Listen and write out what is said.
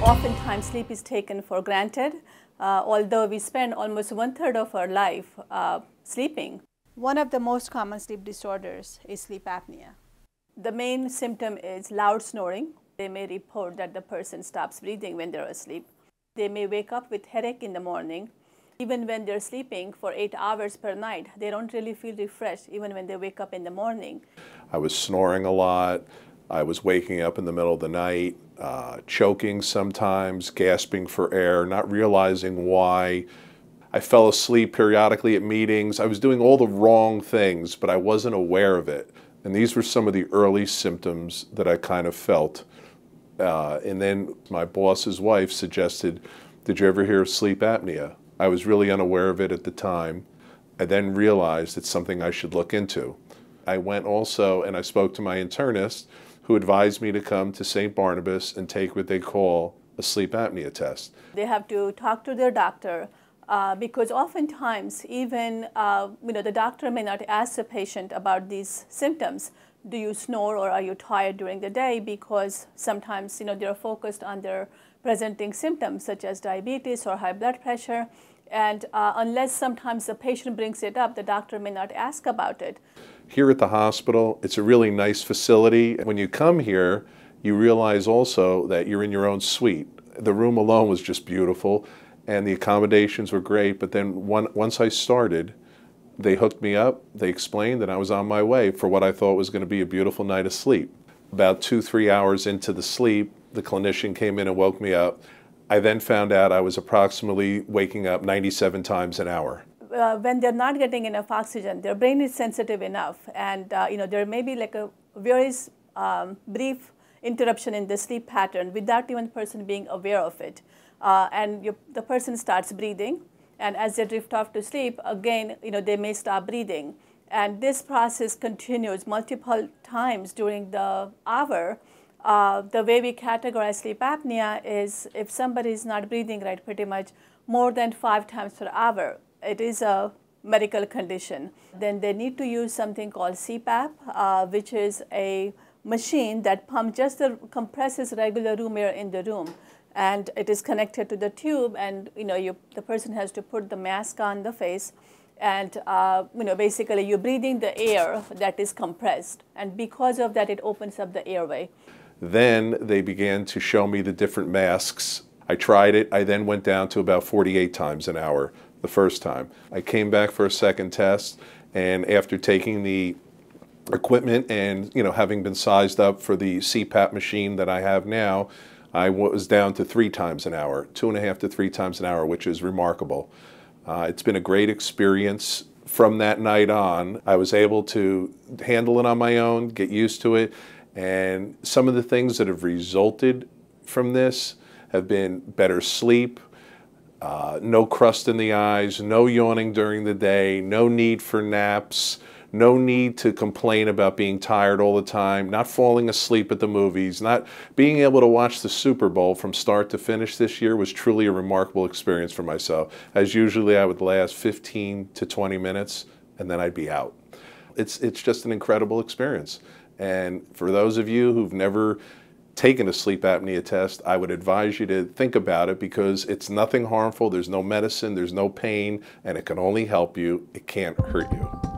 Oftentimes, sleep is taken for granted, although we spend almost 1/3 of our life sleeping. One of the most common sleep disorders is sleep apnea. The main symptom is loud snoring. They may report that the person stops breathing when they're asleep. They may wake up with headache in the morning. Even when they're sleeping for 8 hours per night, they don't really feel refreshed even when they wake up in the morning. I was snoring a lot. I was waking up in the middle of the night, choking sometimes, gasping for air, not realizing why. I fell asleep periodically at meetings. I was doing all the wrong things, but I wasn't aware of it. And these were some of the early symptoms that I kind of felt. And then my boss's wife suggested, "Did you ever hear of sleep apnea?" I was really unaware of it at the time. I then realized it's something I should look into. I went also and I spoke to my internist, who advised me to come to St. Barnabas and take what they call a sleep apnea test. They have to talk to their doctor because oftentimes even the doctor may not ask the patient about these symptoms. Do you snore or are you tired during the day? Because sometimes they're focused on their presenting symptoms such as diabetes or high blood pressure. And unless sometimes the patient brings it up, the doctor may not ask about it. Here at the hospital, it's a really nice facility. When you come here, you realize also that you're in your own suite. The room alone was just beautiful, and the accommodations were great. But then once I started, they hooked me up. They explained that I was on my way for what I thought was going to be a beautiful night of sleep. About 2-3 hours into the sleep, the clinician came in and woke me up. I then found out I was approximately waking up 97 times an hour. When they're not getting enough oxygen, their brain is sensitive enough, and there may be like a very brief interruption in the sleep pattern without even the person being aware of it. The person starts breathing, and as they drift off to sleep, again, they may stop breathing. And this process continues multiple times during the hour. The way we categorize sleep apnea is if somebody is not breathing right pretty much more than 5 times per hour, it is a medical condition. Then they need to use something called CPAP, which is a machine that compresses regular room air in the room. And it is connected to the tube, and the person has to put the mask on the face. And basically you're breathing the air that is compressed. And because of that, it opens up the airway. Then they began to show me the different masks. I tried it. I then went down to about 48 times an hour the first time. I came back for a second test, and after taking the equipment and having been sized up for the CPAP machine that I have now, I was down to 3 times an hour, 2.5 to 3 times an hour, which is remarkable. It's been a great experience. From that night on, I was able to handle it on my own, get used to it, and some of the things that have resulted from this have been better sleep, no crust in the eyes, no yawning during the day, no need for naps, no need to complain about being tired all the time, not falling asleep at the movies, not being able to watch the Super Bowl from start to finish this year was truly a remarkable experience for myself. As usually I would last 15 to 20 minutes and then I'd be out. It's just an incredible experience. And for those of you who've never taken a sleep apnea test, I would advise you to think about it because it's nothing harmful, there's no medicine, there's no pain, and it can only help you, it can't hurt you.